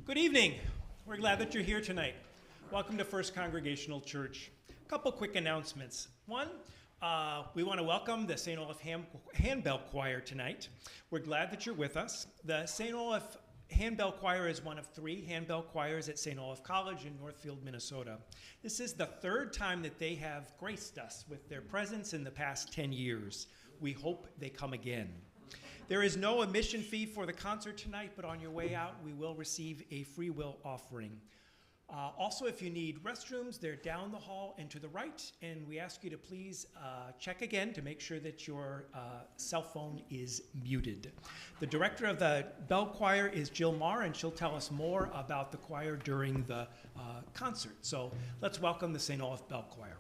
Good evening. We're glad that you're here tonight. Welcome to First Congregational Church. A couple quick announcements. One, we want to welcome the St. Olaf Handbell Choir tonight. We're glad that you're with us. The St. Olaf Handbell Choir is one of 3 handbell choirs at St. Olaf College in Northfield, Minnesota. This is the 3rd time that they have graced us with their presence in the past 10 years. We hope they come again. There is no admission fee for the concert tonight, but on your way out, we will receive a free will offering. Also, if you need restrooms, they're down the hall and to the right, and we ask you to please check again to make sure that your cell phone is muted. The director of the bell choir is Jill Marr, and she'll tell us more about the choir during the concert. So let's welcome the St. Olaf Bell Choir.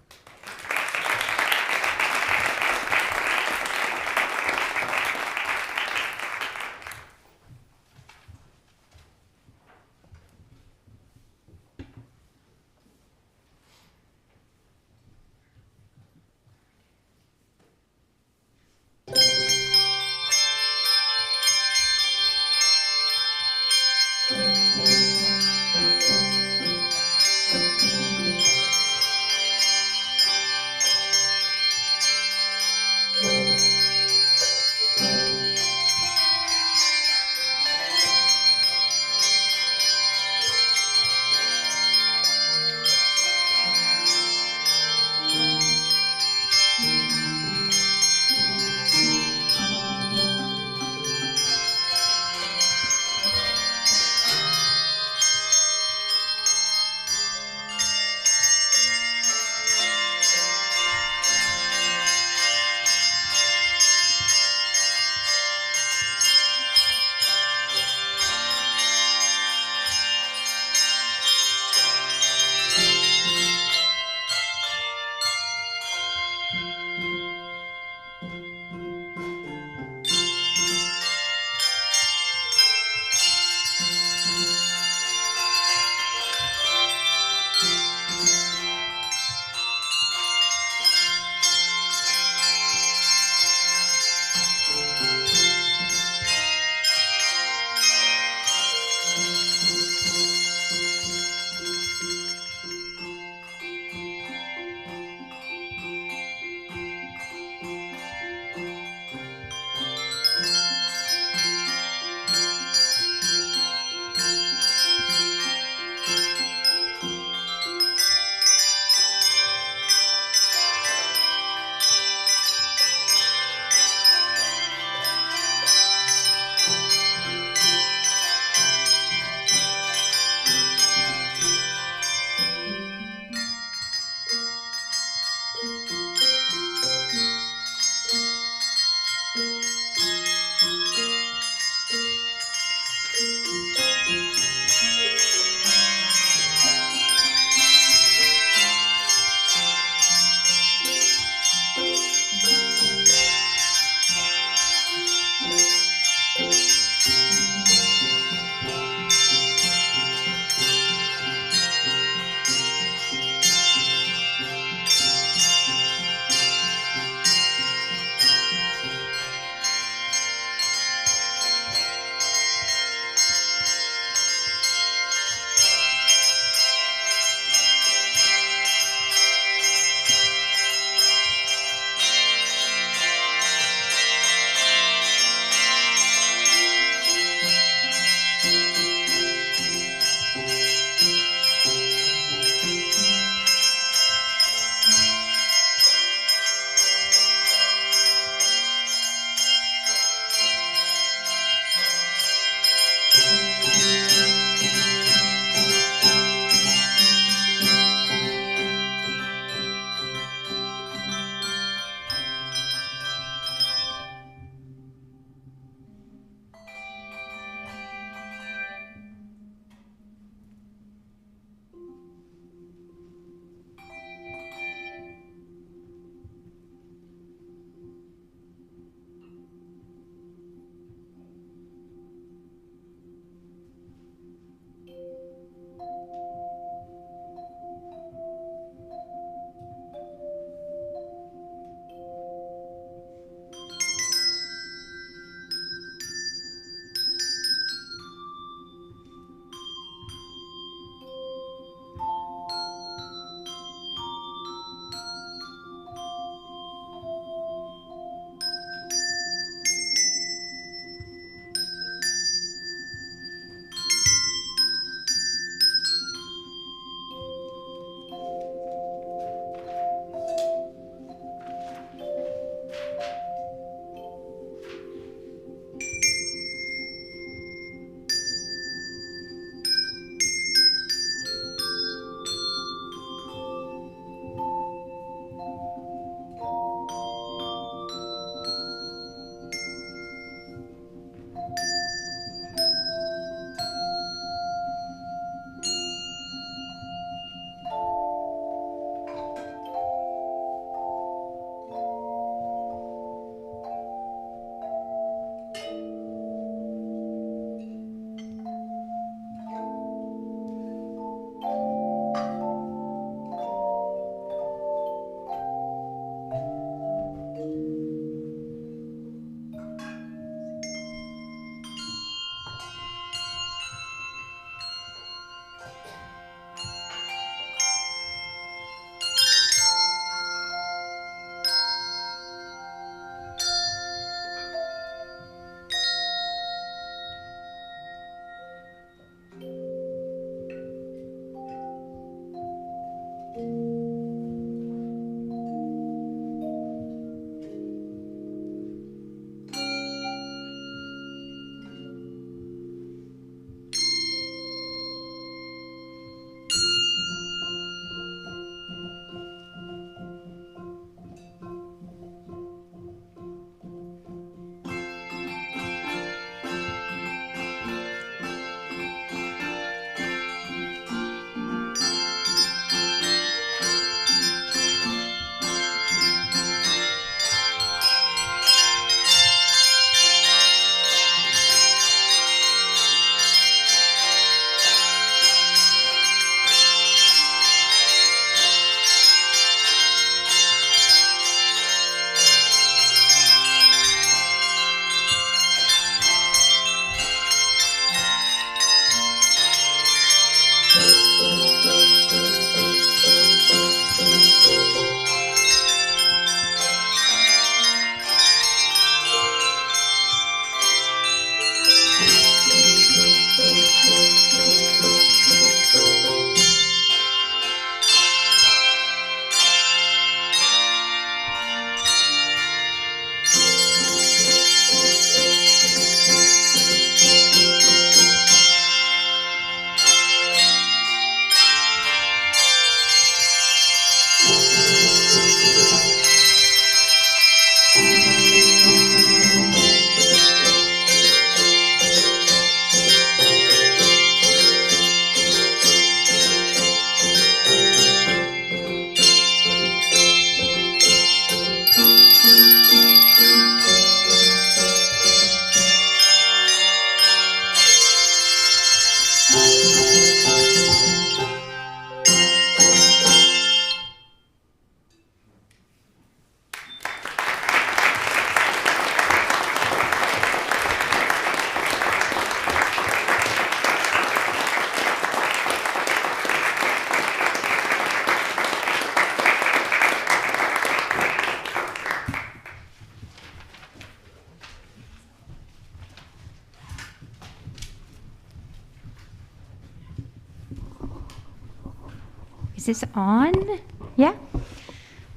this on? Yeah?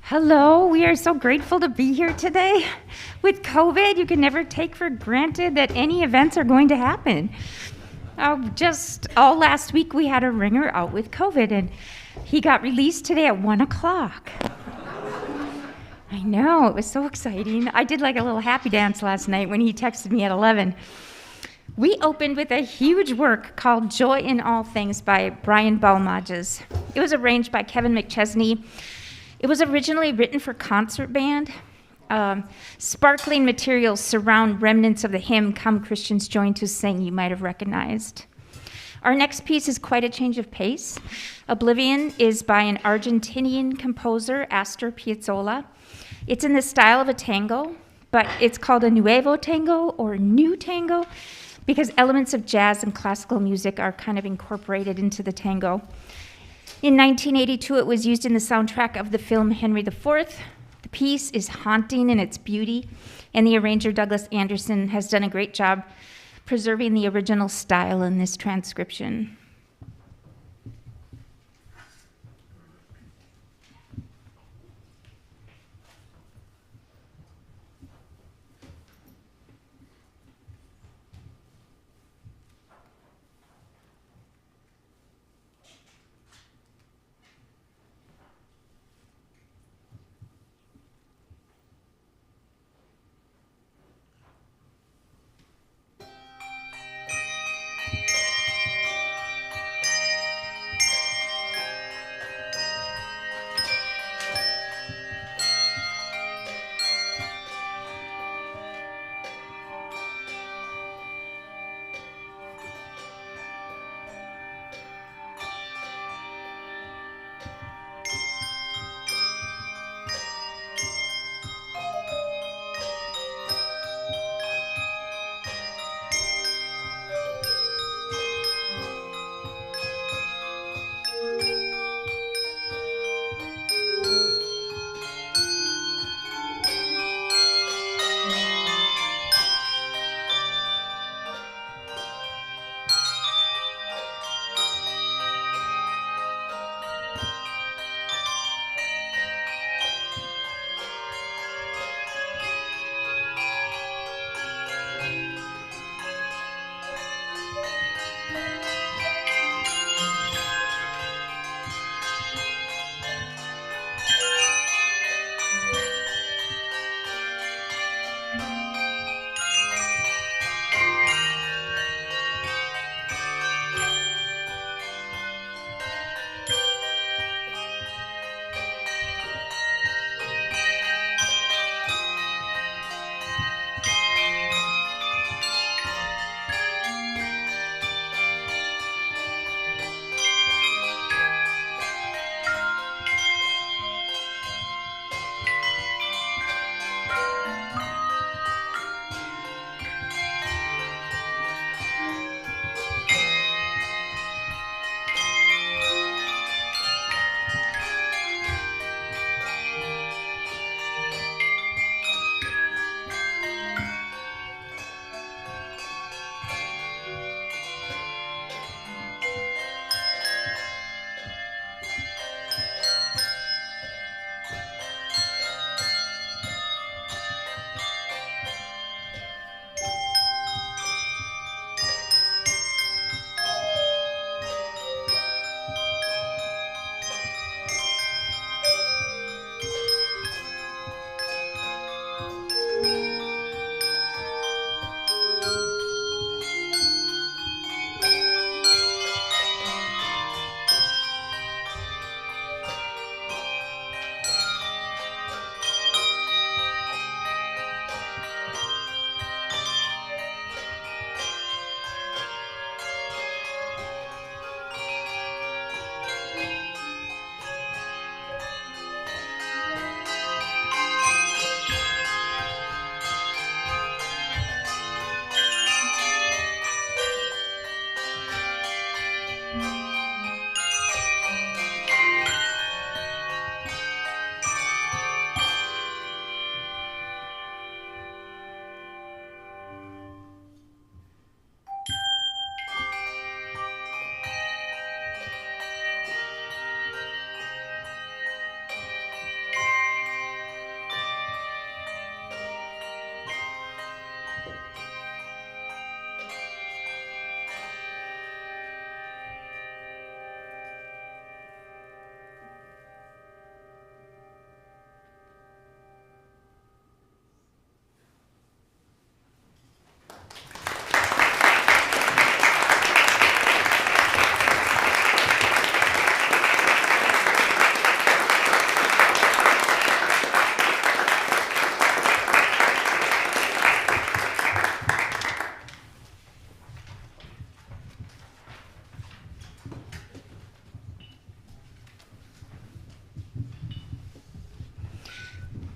Hello, we are so grateful to be here today. With COVID, you can never take for granted that any events are going to happen. Just all last week, we had a ringer out with COVID, and he got released today at 1 o'clock. I know, it was so exciting. I did like a little happy dance last night when he texted me at 11. We opened with a huge work called Joy in All Things by Brian Balmages. It was arranged by Kevin McChesney. It was originally written for concert band. Sparkling materials surround remnants of the hymn, Come Christians Join to Sing, you might have recognized. Our next piece is quite a change of pace. Oblivion is by an Argentinian composer, Astor Piazzolla. It's in the style of a tango, but it's called a nuevo tango or new tango because elements of jazz and classical music are kind of incorporated into the tango. In 1982, it was used in the soundtrack of the film Henry IV. The piece is haunting in its beauty, and the arranger Douglas Anderson has done a great job preserving the original style in this transcription.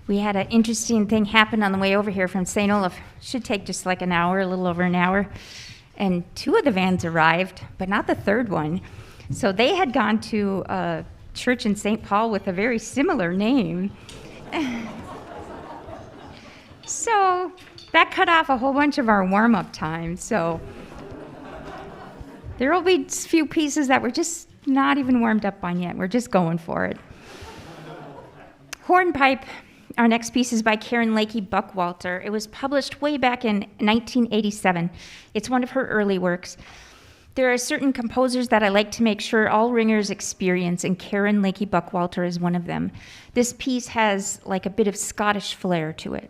We had an interesting thing happen on the way over here from St. Olaf. Should take just like an hour, a little over an hour. And 2 of the vans arrived, but not the third one. So they had gone to a church in St. Paul with a very similar name. So that cut off a whole bunch of our warm-up time. So there will be a few pieces that we're just not even warmed up on yet. We're just going for it. Hornpipe. Our next piece is by Karen Lakey Buckwalter. It was published way back in 1987. It's one of her early works. There are certain composers that I like to make sure all ringers experience, and Karen Lakey Buckwalter is one of them. This piece has like a bit of Scottish flair to it.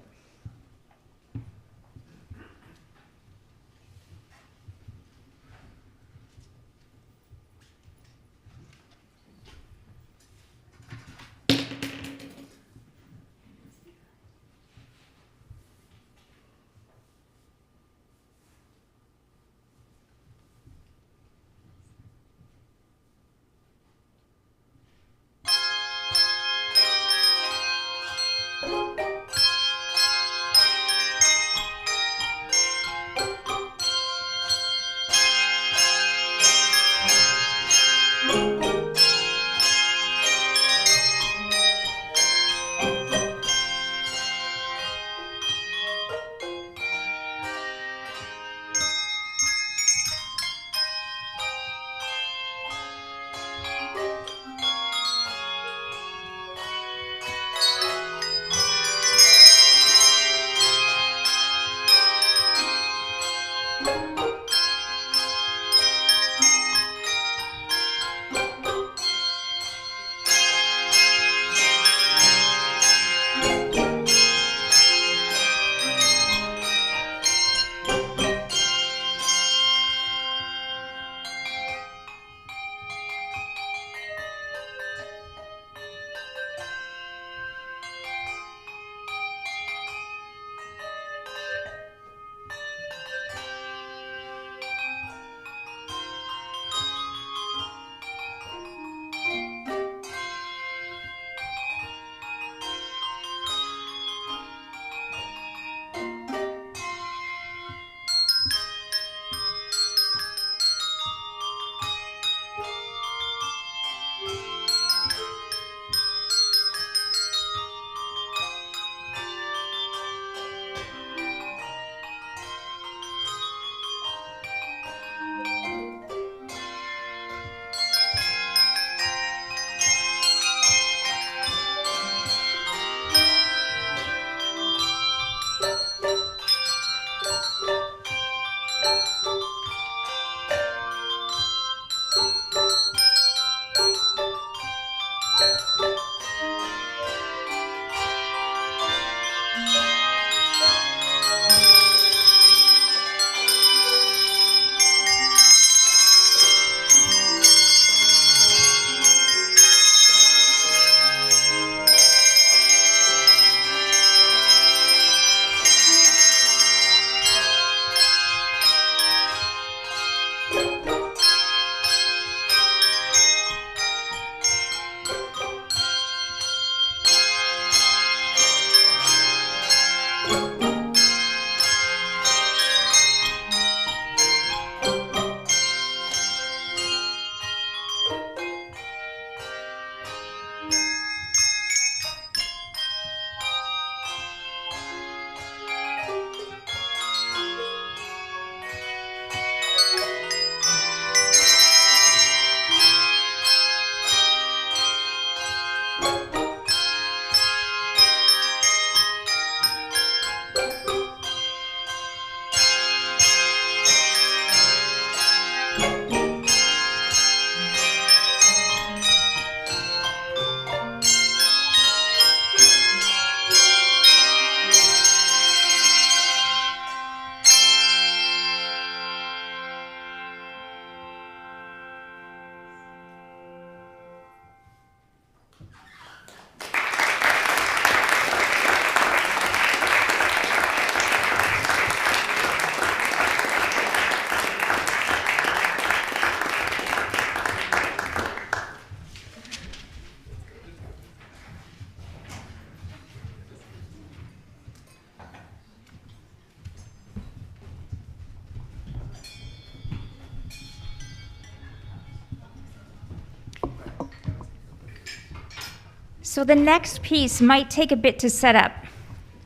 So the next piece might take a bit to set up.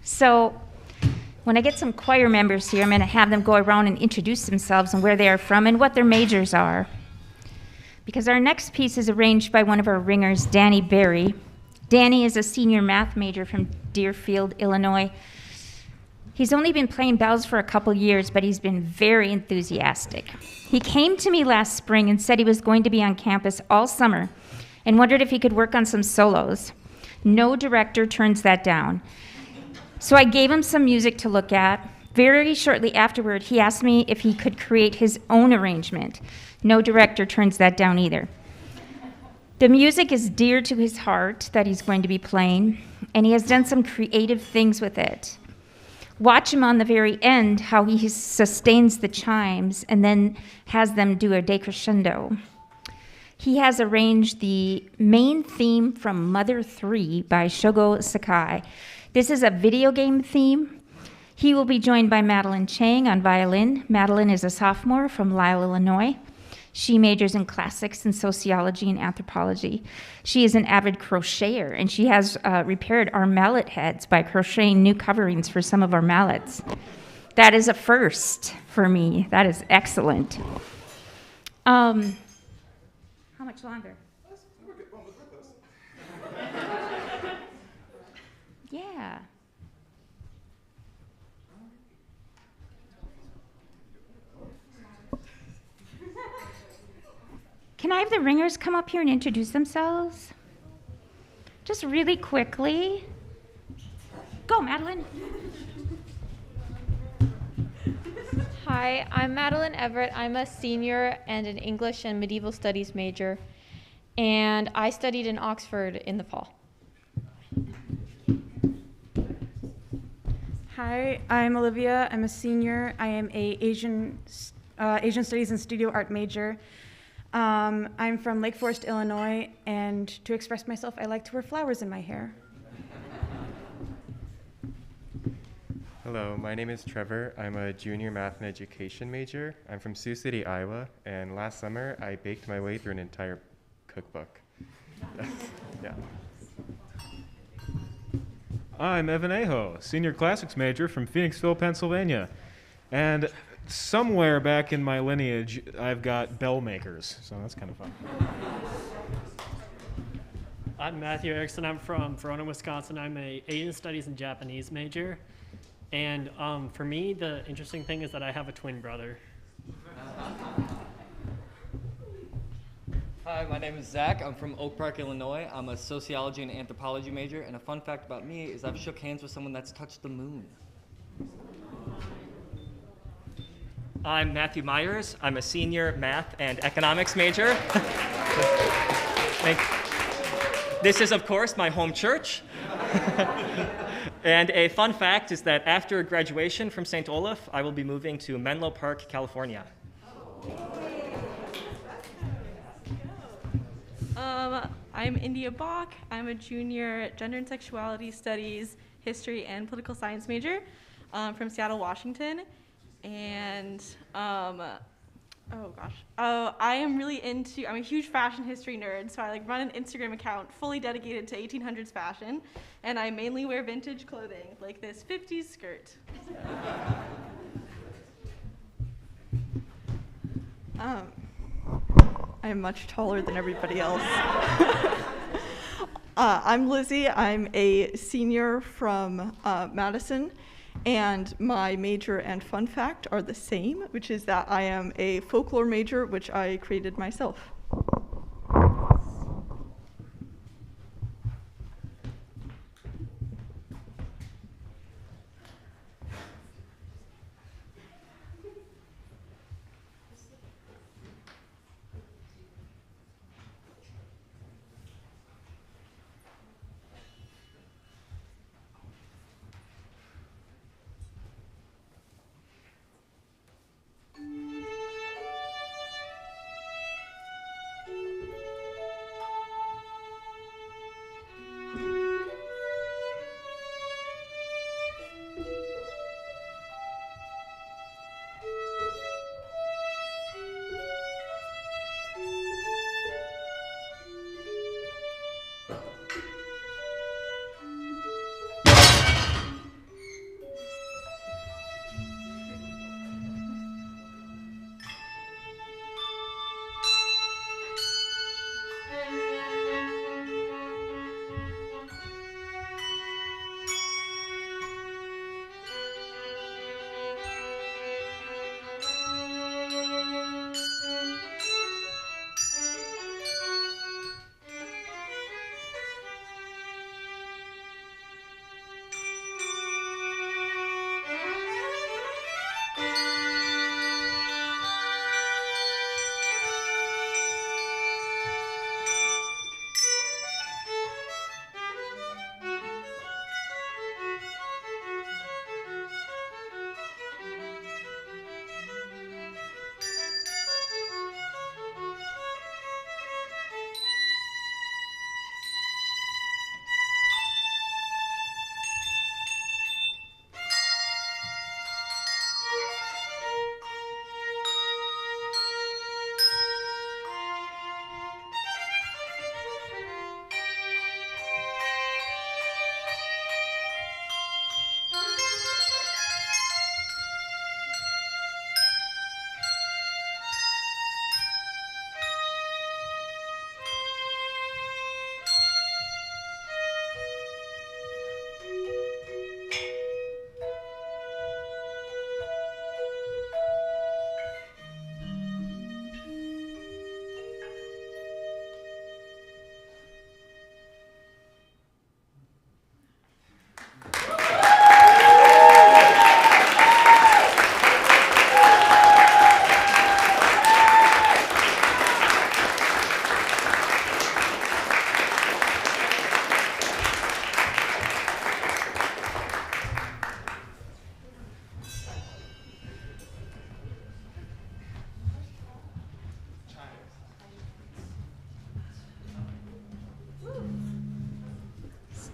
So when I get some choir members here, I'm going to have them go around and introduce themselves and where they are from and what their majors are. Because our next piece is arranged by one of our ringers, Danny Berry. Danny is a senior math major from Deerfield, Illinois. He's only been playing bells for a couple years, but he's been very enthusiastic. He came to me last spring and said he was going to be on campus all summer and wondered if he could work on some solos. No director turns that down. So I gave him some music to look at. Very shortly afterward, he asked me if he could create his own arrangement. No director turns that down either. The music is dear to his heart that he's going to be playing, and he has done some creative things with it. Watch him on the very end, how he sustains the chimes and then has them do a decrescendo. He has arranged the main theme from Mother 3 by Shogo Sakai. This is a video game theme. He will be joined by Madeline Chang on violin. Madeline is a sophomore from Lisle, Illinois. She majors in classics and sociology and anthropology. She is an avid crocheter, and she has repaired our mallet heads by crocheting new coverings for some of our mallets. That is a first for me. That is excellent. How much longer? Yeah. Can I have the ringers come up here and introduce themselves? Just really quickly. Go, Madeline. Hi, I'm Madeline Everett. I'm a senior and an English and Medieval Studies major, and I studied in Oxford in the fall. Hi, I'm Olivia. I'm a senior. I am a Asian Studies and Studio Art major. I'm from Lake Forest, Illinois, and to express myself, I like to wear flowers in my hair. Hello, my name is Trevor. I'm a junior math and education major. I'm from Sioux City, Iowa, and last summer I baked my way through an entire cookbook. Yeah. I'm Evan Aho, senior classics major from Phoenixville, Pennsylvania. And somewhere back in my lineage, I've got bell makers, so that's kind of fun. I'm Matthew Erickson. I'm from Verona, Wisconsin. I'm a Asian Studies and Japanese major. And for me, the interesting thing is that I have a twin brother. Hi, my name is Zach. I'm from Oak Park, Illinois. I'm a sociology and anthropology major. And a fun fact about me is I've shook hands with someone that's touched the moon. I'm Matthew Myers. I'm a senior math and economics major. This is, of course, my home church. And a fun fact is that after graduation from St. Olaf, I will be moving to Menlo Park, California. I'm India Bach. I'm a junior gender and sexuality studies, history, and political science major from Seattle, Washington. And I'm a huge fashion history nerd, so I run an Instagram account fully dedicated to 1800s fashion, and I mainly wear vintage clothing, like this 50s skirt. I'm much taller than everybody else. I'm Lizzie. I'm a senior from Madison. And my major and fun fact are the same, which is that I am a folklore major, which I created myself.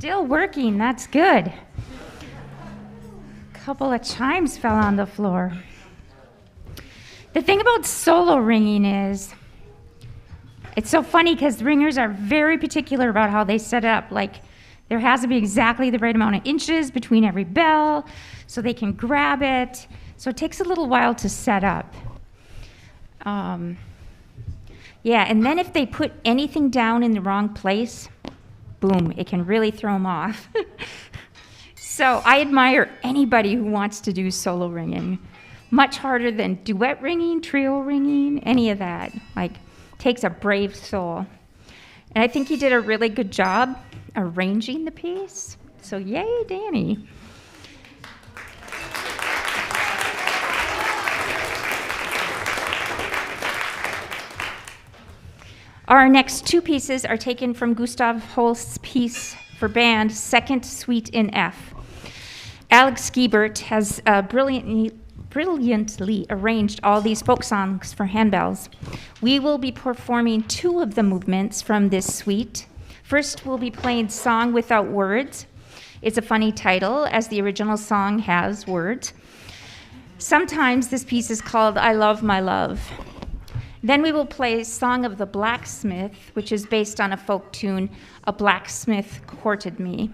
Still working, that's good. Couple of chimes fell on the floor. The thing about solo ringing is, it's so funny because ringers are very particular about how they set it up. Like, there has to be exactly the right amount of inches between every bell so they can grab it. So it takes a little while to set up. Yeah, and then if they put anything down in the wrong place, boom, it can really throw them off. So I admire anybody who wants to do solo ringing. Much harder than duet ringing, trio ringing, any of that. Like, takes a brave soul. And I think he did a really good job arranging the piece. So yay, Danny. Our next two pieces are taken from Gustav Holst's piece for band, Second Suite in F. Alex Giebert has brilliantly arranged all these folk songs for handbells. We will be performing two of the movements from this suite. First, we'll be playing Song Without Words. It's a funny title, as the original song has words. Sometimes this piece is called I Love My Love. Then we will play Song of the Blacksmith, which is based on a folk tune, A Blacksmith Courted Me.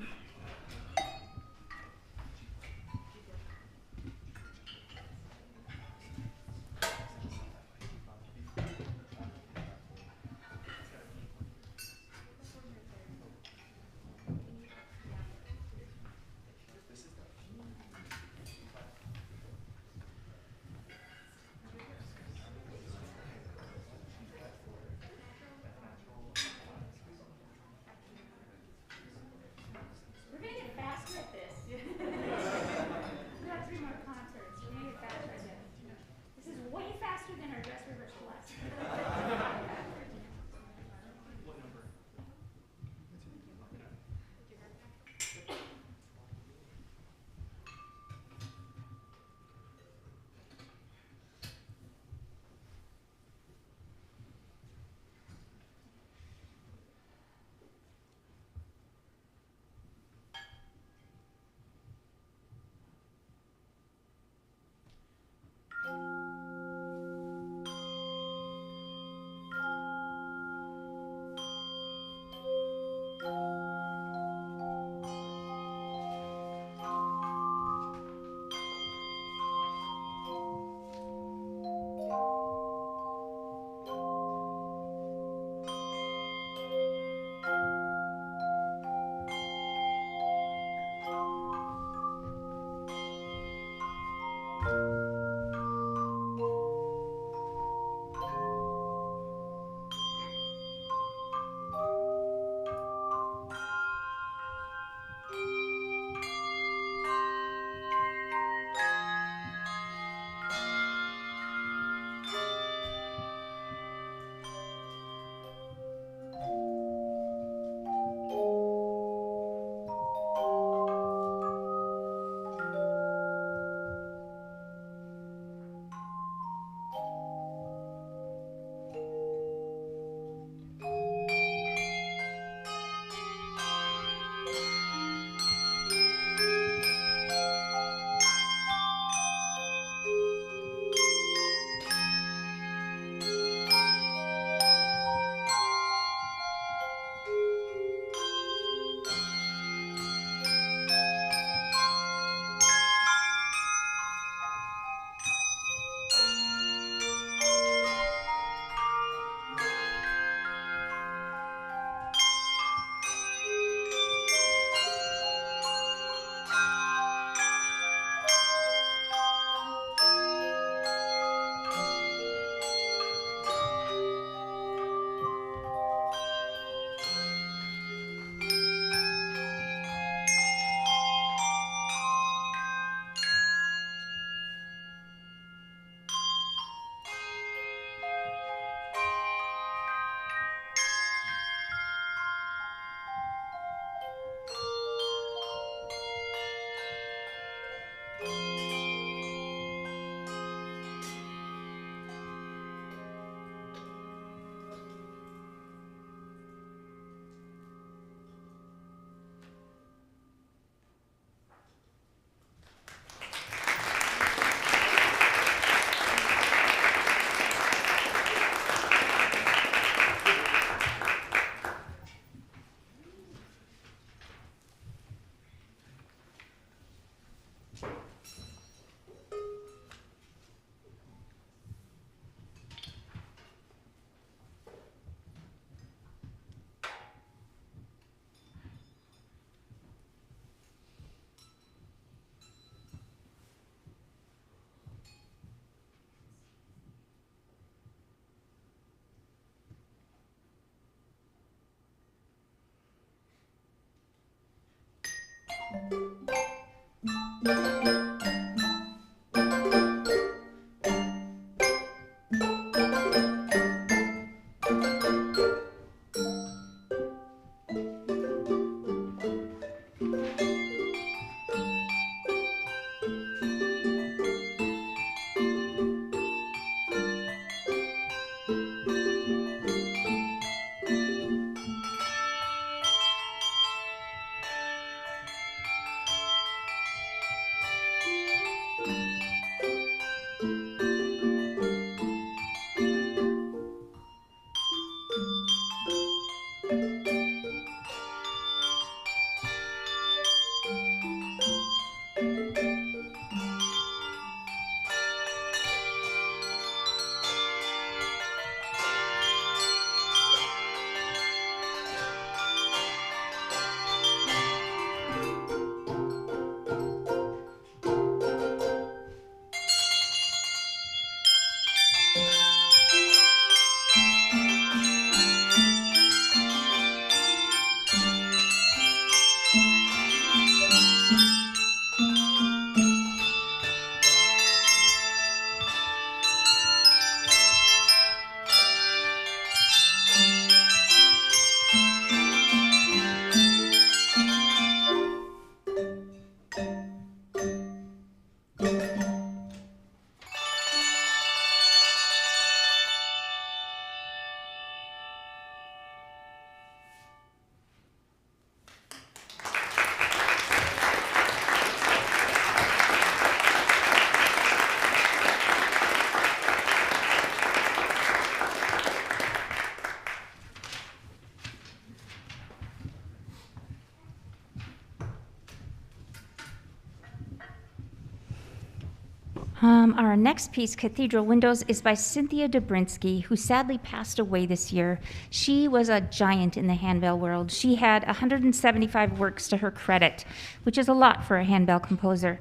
Our next piece, Cathedral Windows, is by Cynthia Dobrinsky, who sadly passed away this year. She was a giant in the handbell world. She had 175 works to her credit, which is a lot for a handbell composer.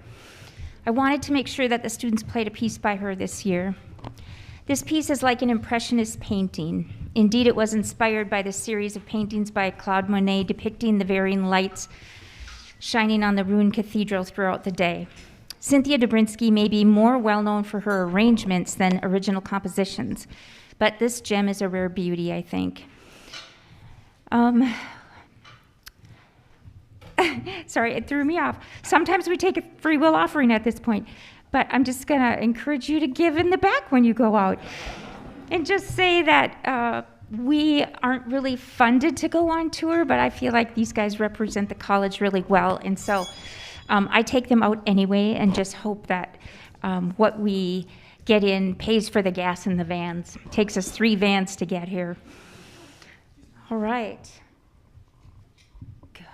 I wanted to make sure that the students played a piece by her this year. This piece is like an impressionist painting. Indeed, it was inspired by the series of paintings by Claude Monet depicting the varying lights shining on the ruined cathedral throughout the day. Cynthia Dobrinsky may be more well-known for her arrangements than original compositions, but this gem is a rare beauty, I think. Sorry, it threw me off. Sometimes we take a free will offering at this point, but I'm just going to encourage you to give in the back when you go out. And just say that we aren't really funded to go on tour, but I feel like these guys represent the college really well, and so I take them out anyway and just hope that what we get in pays for the gas in the vans. It takes us 3 vans to get here. All right. Good.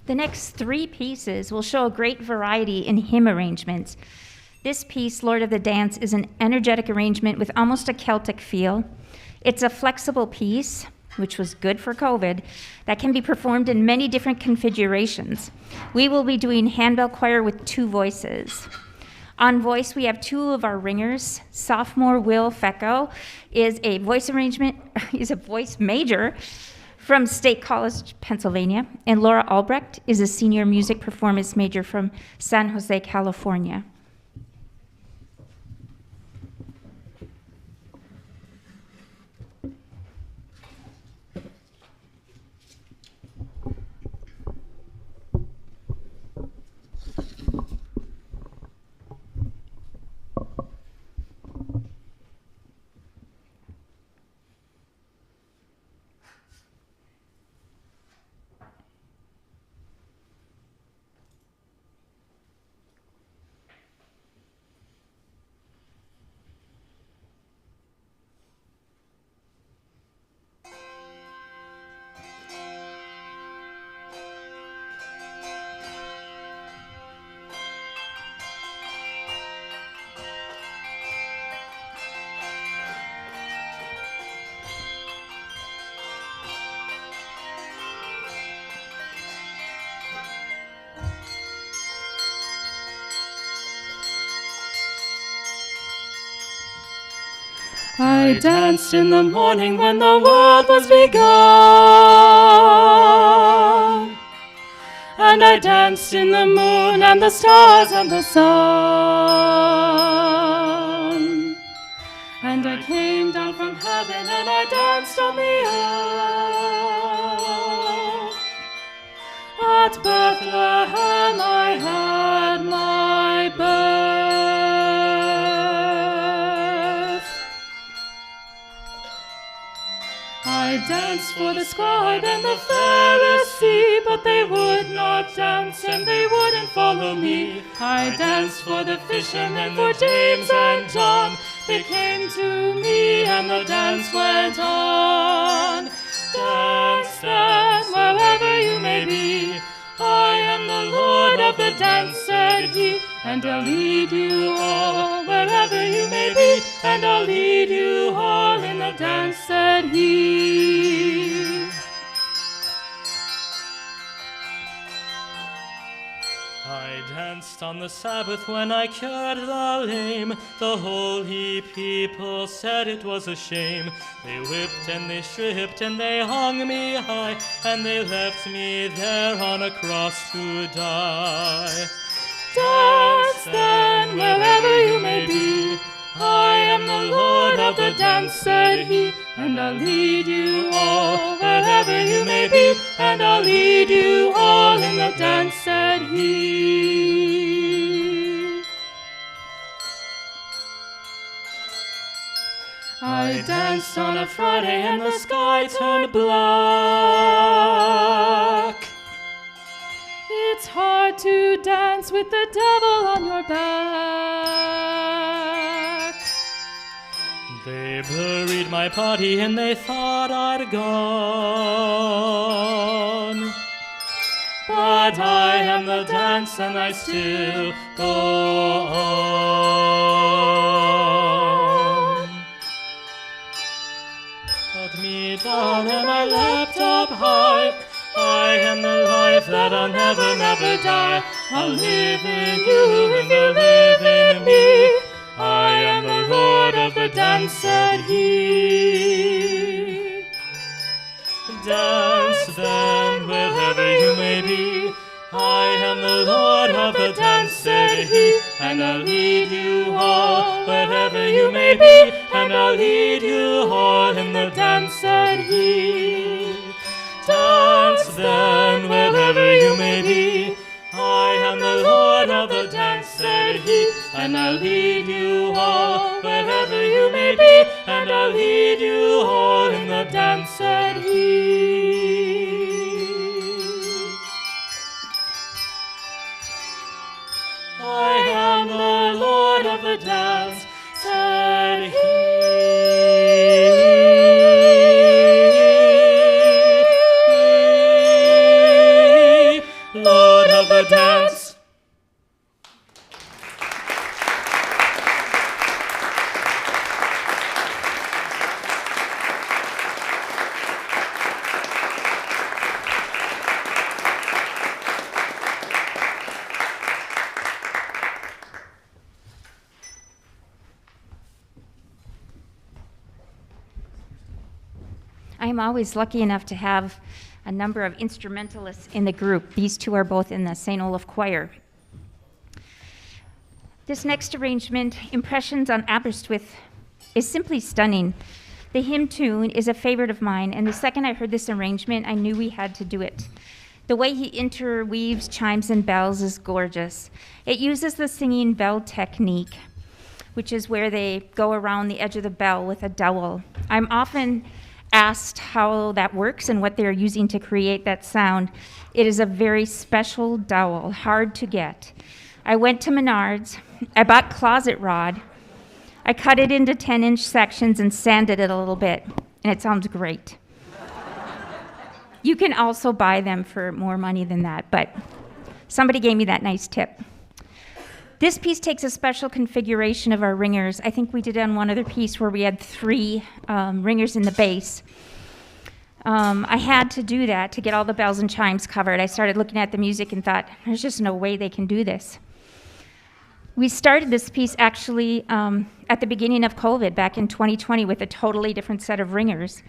The next 3 pieces will show a great variety in hymn arrangements. This piece, Lord of the Dance, is an energetic arrangement with almost a Celtic feel. It's a flexible piece, which was good for COVID, that can be performed in many different configurations. We will be doing handbell choir with 2 voices. On voice, we have 2 of our ringers. Sophomore Will Fecko is a voice major from State College, Pennsylvania, and Laura Albrecht is a senior music performance major from San Jose, California. I danced in the morning when the world was begun, and I danced in the moon and the stars and the sun, and I came down from heaven and I danced on the earth. At Bethlehem I had my birth. I danced for the scribe and the Pharisee, but they would not dance and they wouldn't follow me. I danced for the fishermen, for James and John. They came to me and the dance went on. Dance, dance, wherever you may be. I am the Lord of the dance, said he, and I'll lead you all wherever you may be, and I'll lead you all in the dance, said he. I danced on the Sabbath when I cured the lame. The holy people said it was a shame. They whipped and they stripped and they hung me high, and they left me there on a cross to die. Dance then wherever you may be. I am the Lord of the dance, said he, and I'll lead you all wherever you may be, and I'll lead you all in the dance, said he. I danced on a Friday and the sky turned black. It's hard to dance with the devil on your back. They buried my body and they thought I'd gone. But I am the dance and I still go on. Held me down and I leapt up high. I am the life that'll never, never die. I'll live in you and you'll live in me. I am the Lord of the dance, said he. Dance then wherever you may be. I am the Lord of the dance, said he, and I'll lead you all wherever you may be, and I'll lead you all in the dance, said he. Dance then wherever you may be. I am the Lord of the dance, said he, and I'll lead you all wherever you may be, and I'll lead you all in the dance, said he. I am the Lord of the dance, said he. a dance. I am always lucky enough to have a number of instrumentalists in the group. These two are both in the St. Olaf Choir. This next arrangement, Impressions on Aberystwyth, is simply stunning. The hymn tune is a favorite of mine, and the second I heard this arrangement, I knew we had to do it. The way he interweaves chimes and bells is gorgeous. It uses the singing bell technique, which is where they go around the edge of the bell with a dowel. I'm often asked how that works and what they're using to create that sound. It is a very special dowel, hard to get. I went to Menards, I bought closet rod, I cut it into 10-inch sections and sanded it a little bit, and it sounds great. You can also buy them for more money than that, but somebody gave me that nice tip. This piece takes a special configuration of our ringers. I think we did it on one other piece where we had 3 ringers in the bass. I had to do that to get all the bells and chimes covered. I started looking at the music and thought, there's just no way they can do this. We started this piece actually at the beginning of COVID back in 2020 with a totally different set of ringers.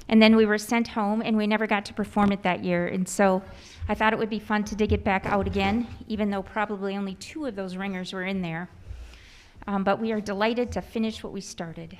And then we were sent home and we never got to perform it that year. And so I thought it would be fun to dig it back out again, even though probably only 2 of those ringers were in there. But we are delighted to finish what we started.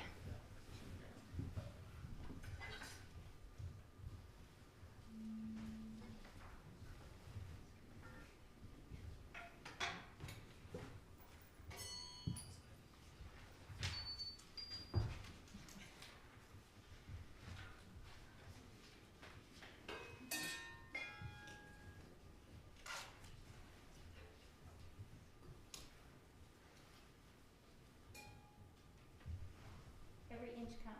Every inch counts.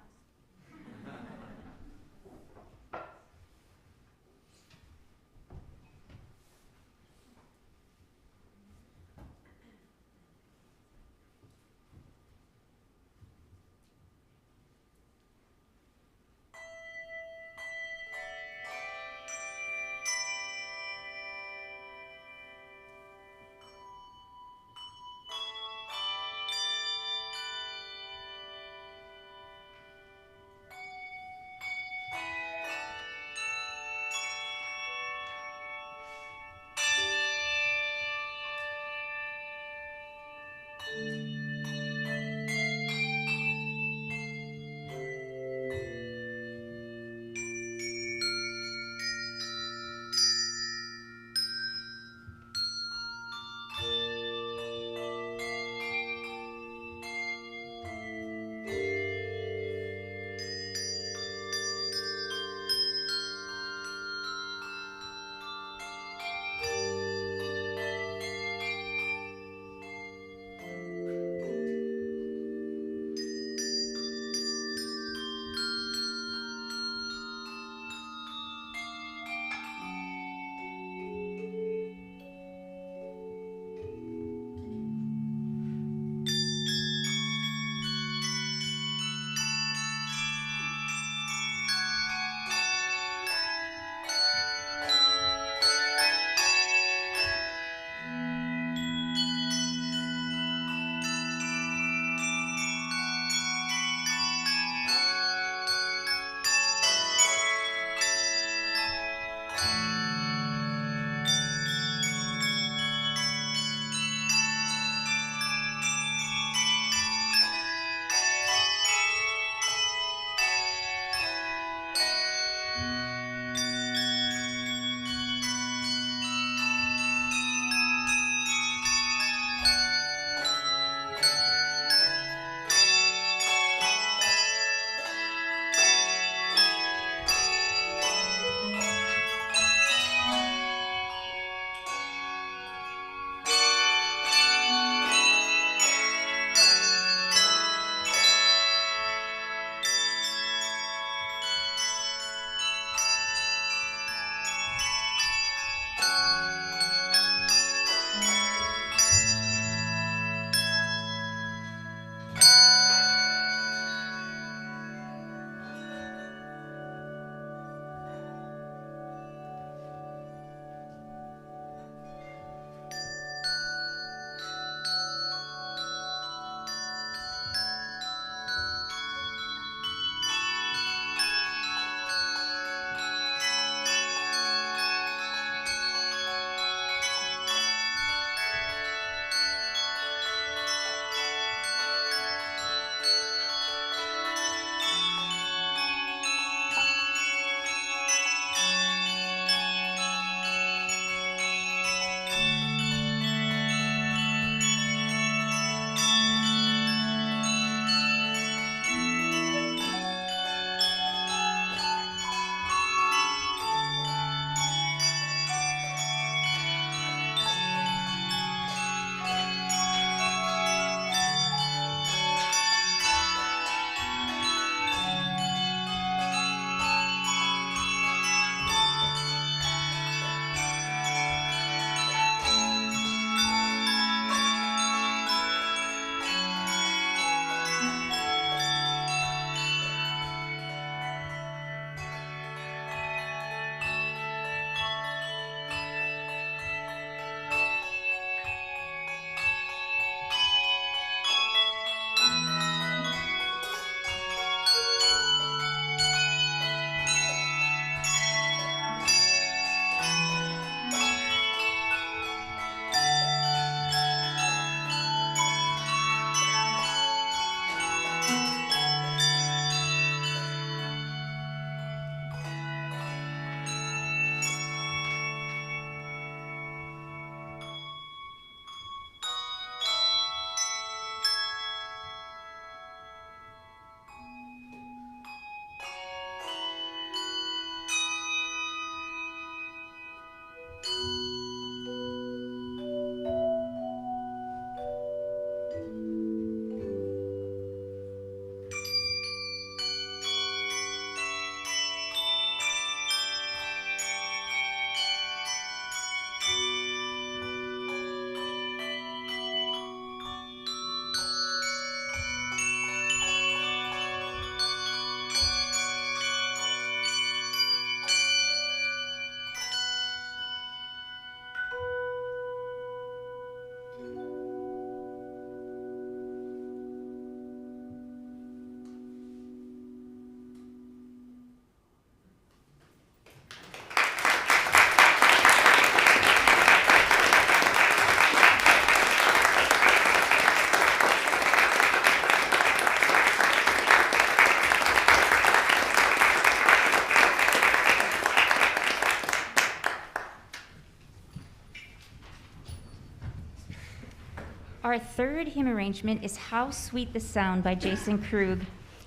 Our third hymn arrangement is How Sweet the Sound by Jason Krug.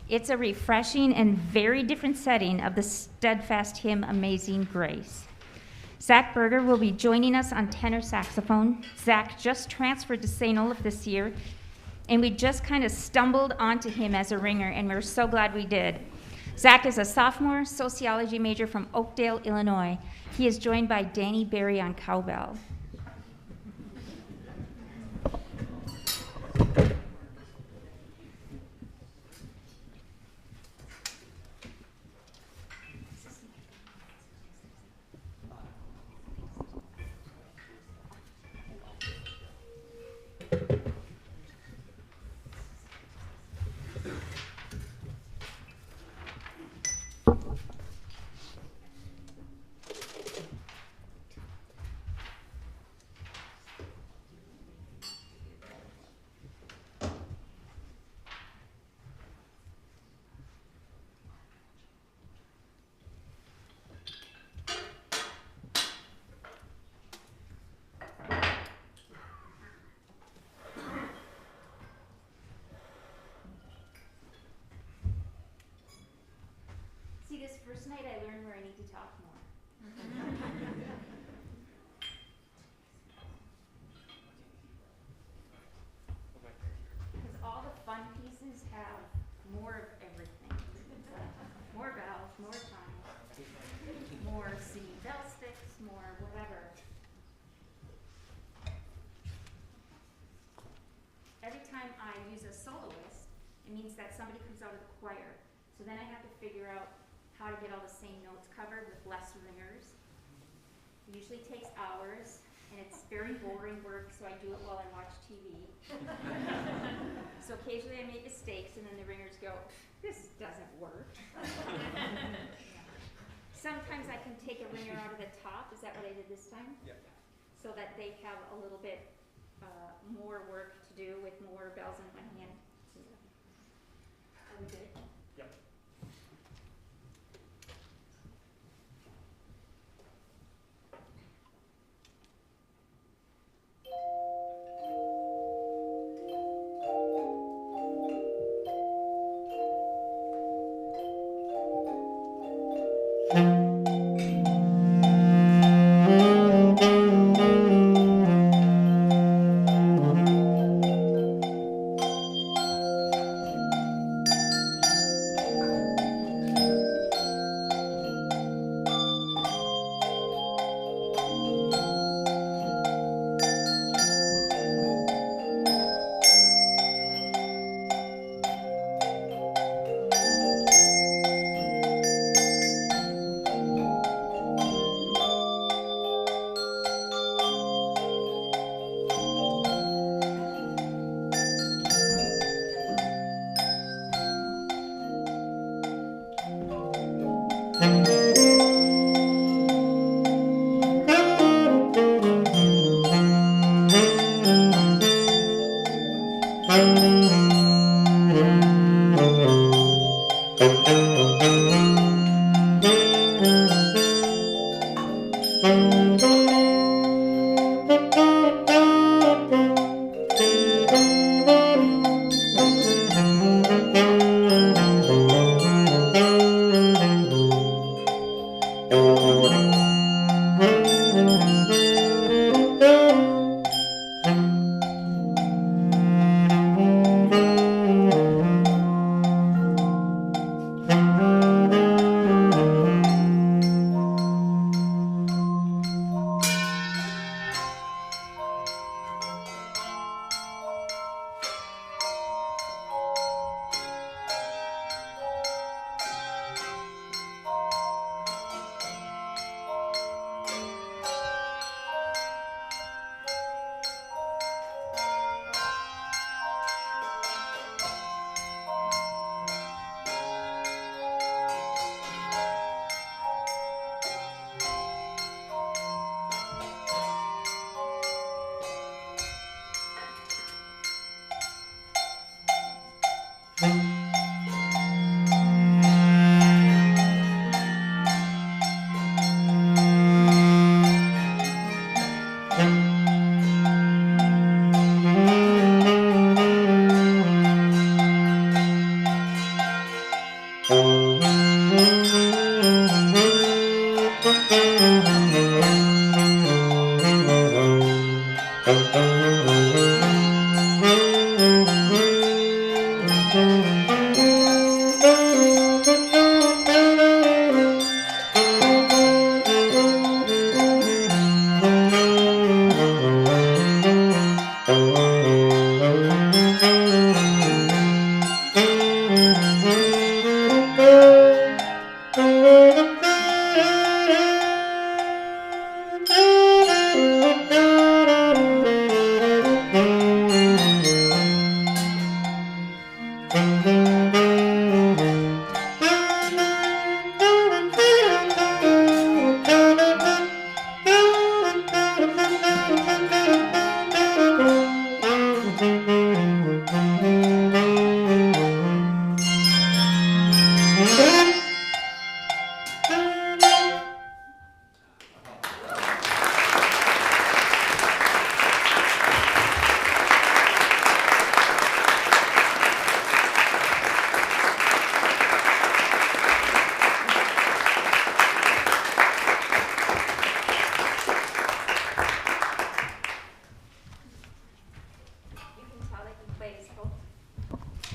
It's a refreshing and very different setting of the steadfast hymn Amazing Grace. Zach Berger will be joining us on tenor saxophone. Zach just transferred to St. Olaf this year, and we just kind of stumbled onto him as a ringer, and we're so glad we did. Zach is a sophomore sociology major from Oakdale, Illinois. He is joined by Danny Berry on cowbell. See, this first night I learned where I need to talk more. Because all the fun pieces have more of everything. More bells, more chimes, more singing bell sticks, more whatever. Every time I use a soloist, it means that somebody comes out of the choir. So then I have to figure out how to get all the same notes covered with less ringers. It usually takes hours, and it's very boring work, so I do it while I watch TV. So occasionally I make mistakes, and then the ringers go, this doesn't work. Sometimes I can take a ringer out of the top. Is that what I did this time? Yeah. So that they have a little bit more work to do with more bells in one hand. Are we good? Yep.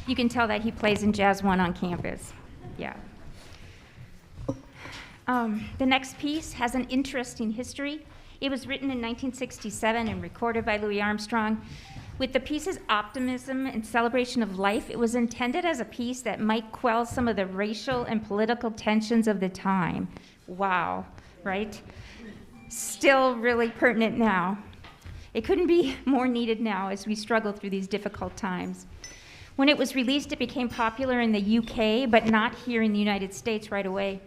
You can tell that he plays in Jazz 1 on campus. Yeah. The next piece has an interesting history. It was written in 1967 and recorded by Louis Armstrong. With the piece's optimism and celebration of life, it was intended as a piece that might quell some of the racial and political tensions of the time. Wow, right? Still really pertinent now. It couldn't be more needed now as we struggle through these difficult times. When it was released, it became popular in the UK, but not here in the United States right away.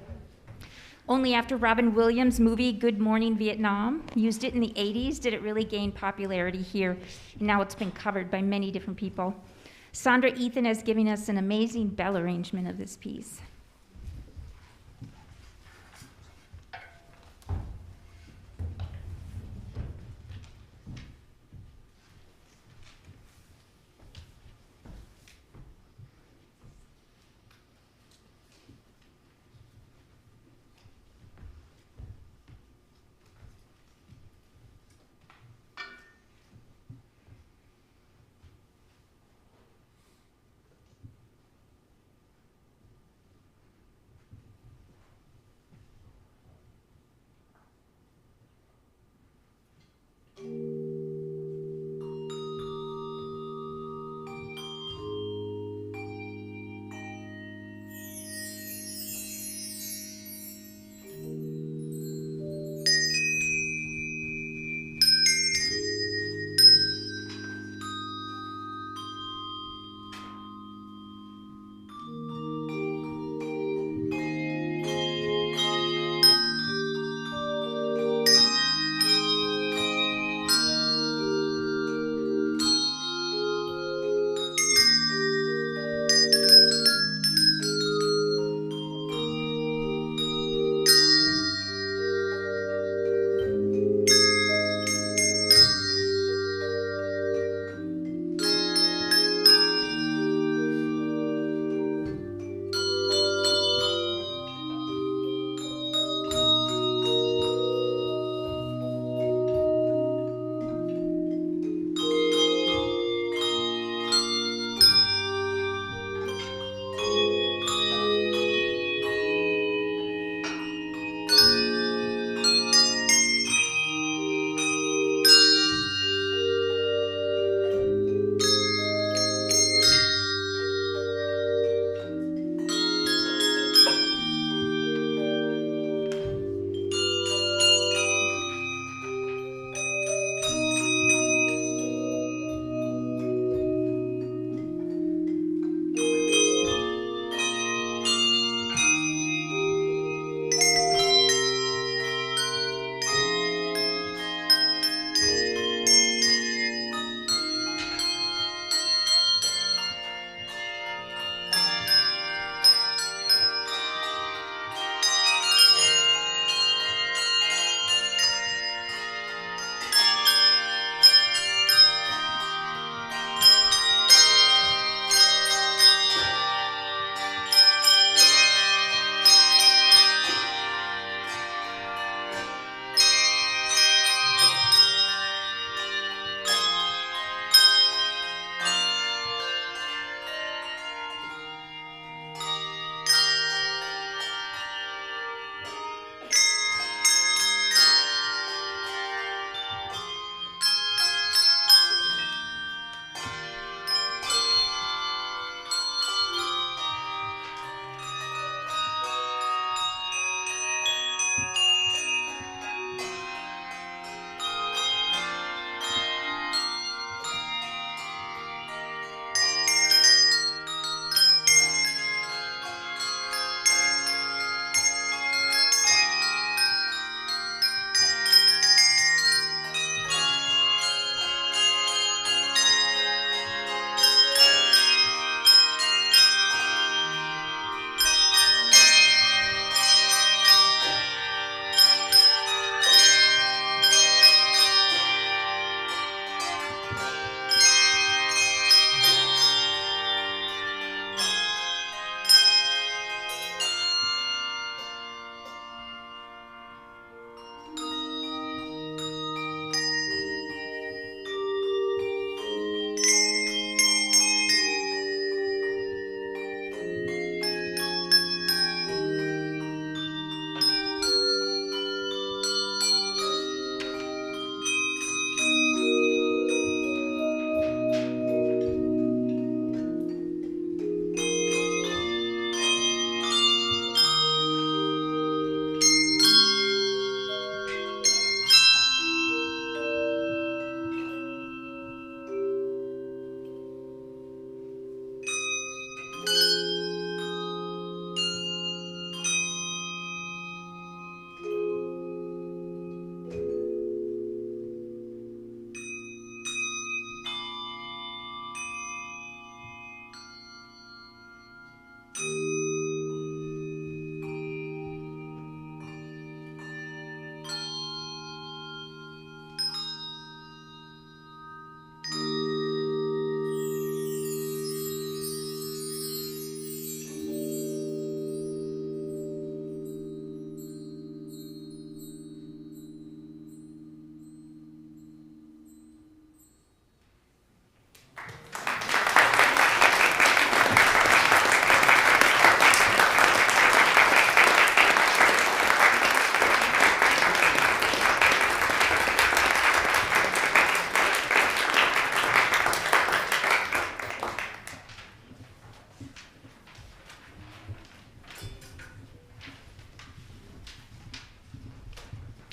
Only after Robin Williams' movie Good Morning Vietnam used it in the 80s did it really gain popularity here. And now it's been covered by many different people. Sandra Ethan is giving us an amazing bell arrangement of this piece.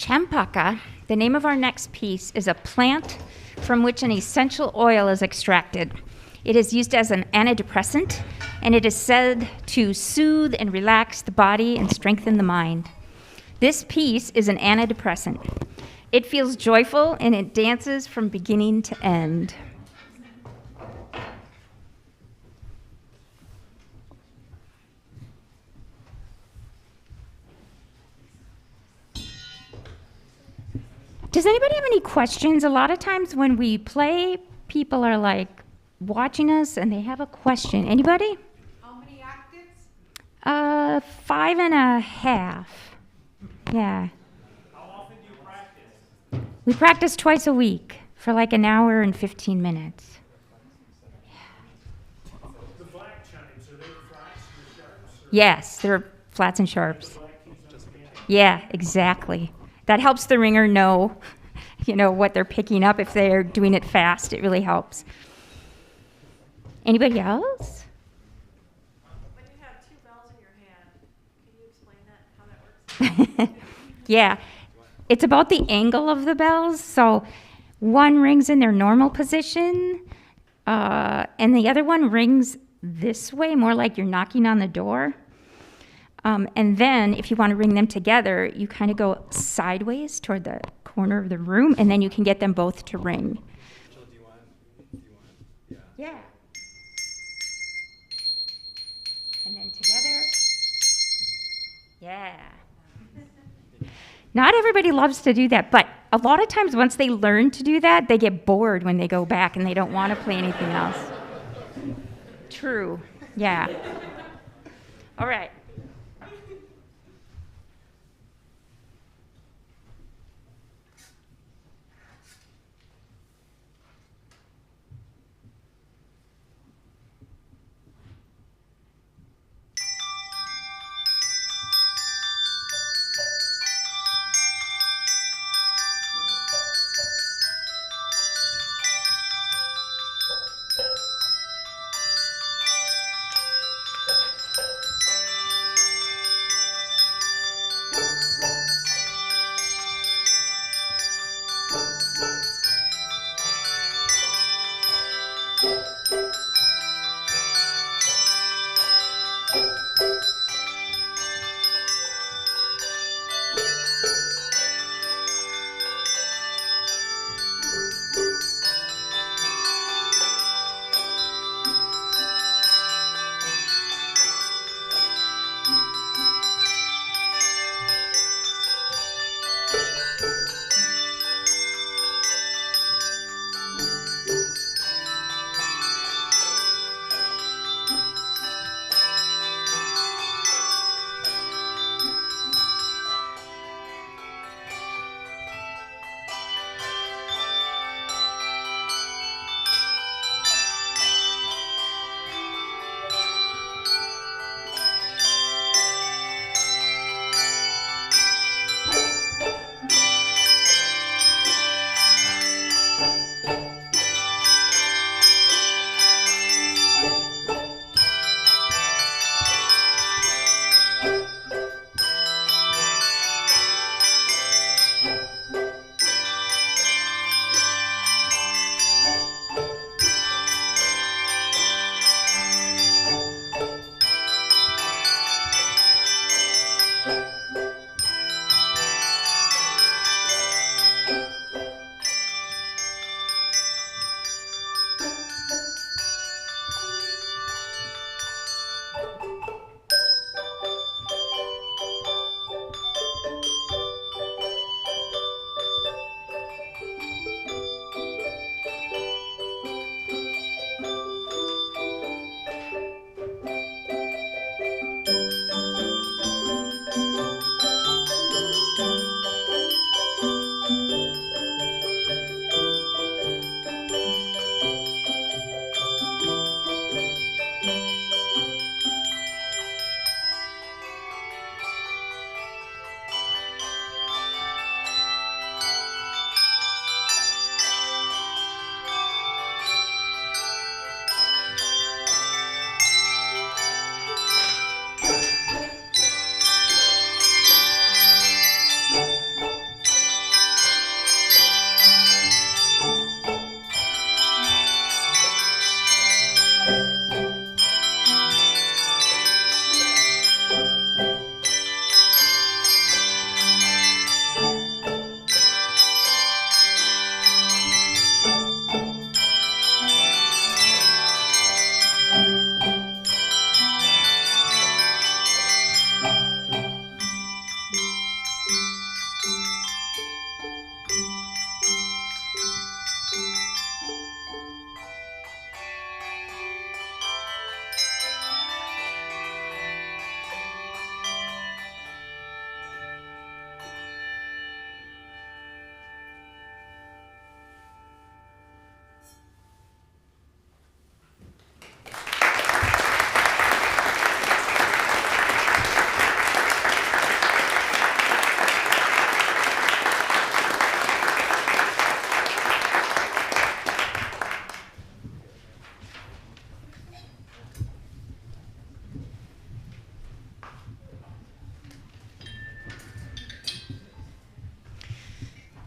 Champaca, the name of our next piece, is a plant from which an essential oil is extracted. It is used as an antidepressant, and it is said to soothe and relax the body and strengthen the mind. This piece is an antidepressant. It feels joyful, and it dances from beginning to end. Does anybody have any questions? A lot of times when we play, people are like watching us and they have a question. Anybody? How many octaves? 5.5. Yeah. How often do you practice? We practice twice a week for like an hour and 15 minutes. The black chimes, are they flats or sharps? Yes, they're flats and sharps. Yeah, exactly. That helps the ringer know, what they're picking up. If they're doing it fast, it really helps. Anybody else? When you have two bells in your hand, can you explain how that works? Yeah, it's about the angle of the bells. So one rings in their normal position, and the other one rings this way, more like you're knocking on the door. And then if you want to ring them together, you kind of go sideways toward the corner of the room, and then you can get them both to ring. Yeah. And then together. Yeah. Not everybody loves to do that, but a lot of times once they learn to do that, they get bored when they go back and they don't want to play anything else. True. Yeah. All right.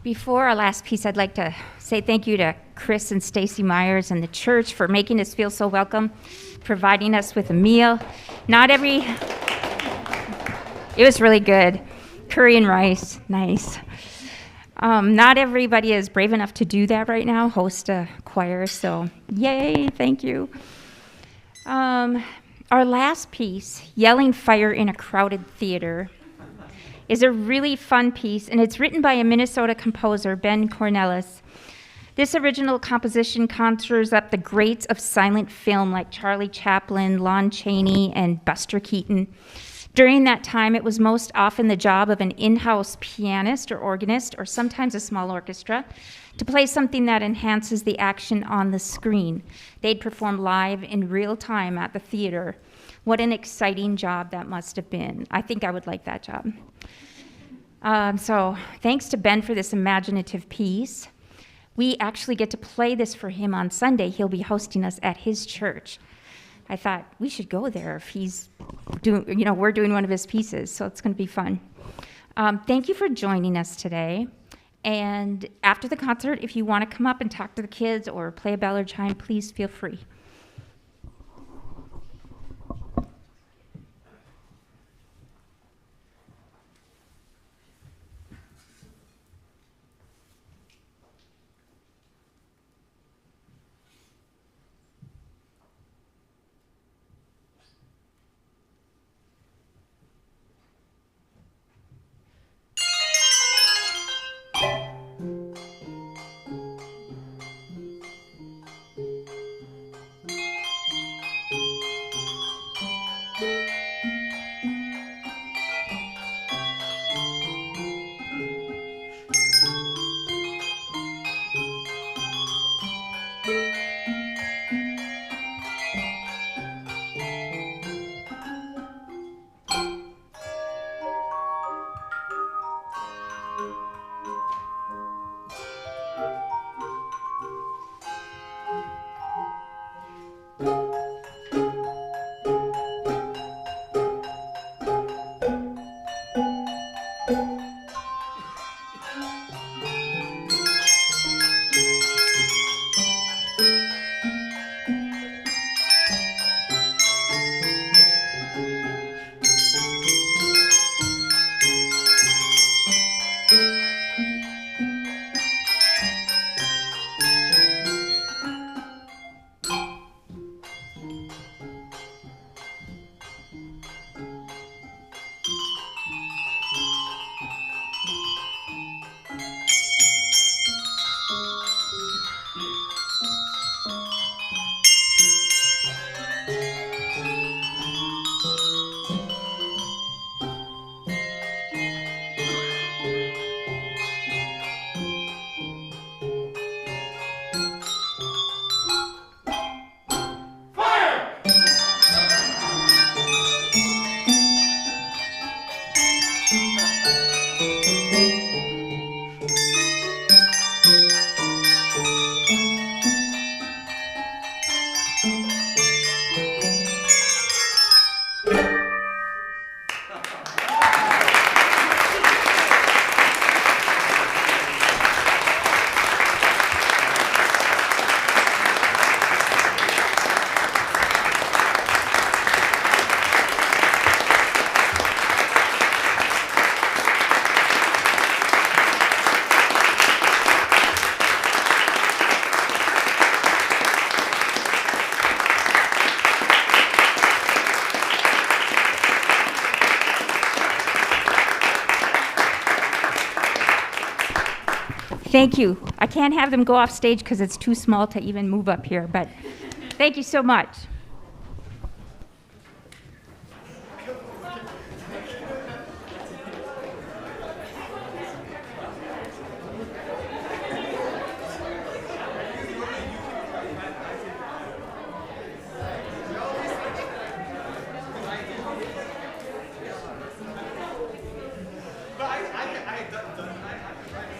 Before our last piece, I'd like to say thank you to Chris and Stacy Myers and the church for making us feel so welcome, providing us with a meal. It was really good. Curry and rice, nice. Not everybody is brave enough to do that right now, host a choir, so yay, thank you. Our last piece, Yelling Fire in a Crowded Theater, is a really fun piece, and it's written by a Minnesota composer, Ben Cornelis. This original composition conjures up the greats of silent film like Charlie Chaplin, Lon Chaney, and Buster Keaton. During that time, it was most often the job of an in-house pianist or organist, or sometimes a small orchestra, to play something that enhances the action on the screen. They'd perform live in real time at the theater. What an exciting job that must have been. I think I would like that job. So thanks to Ben for this imaginative piece. We actually get to play this for him on Sunday. He'll be hosting us at his church. I thought we should go there if he's doing, we're doing one of his pieces, so it's going to be fun. Thank you for joining us today. And after the concert, if you want to come up and talk to the kids or play a bell or chime, please feel free. Thank you. I can't have them go off stage because it's too small to even move up here, but thank you so much.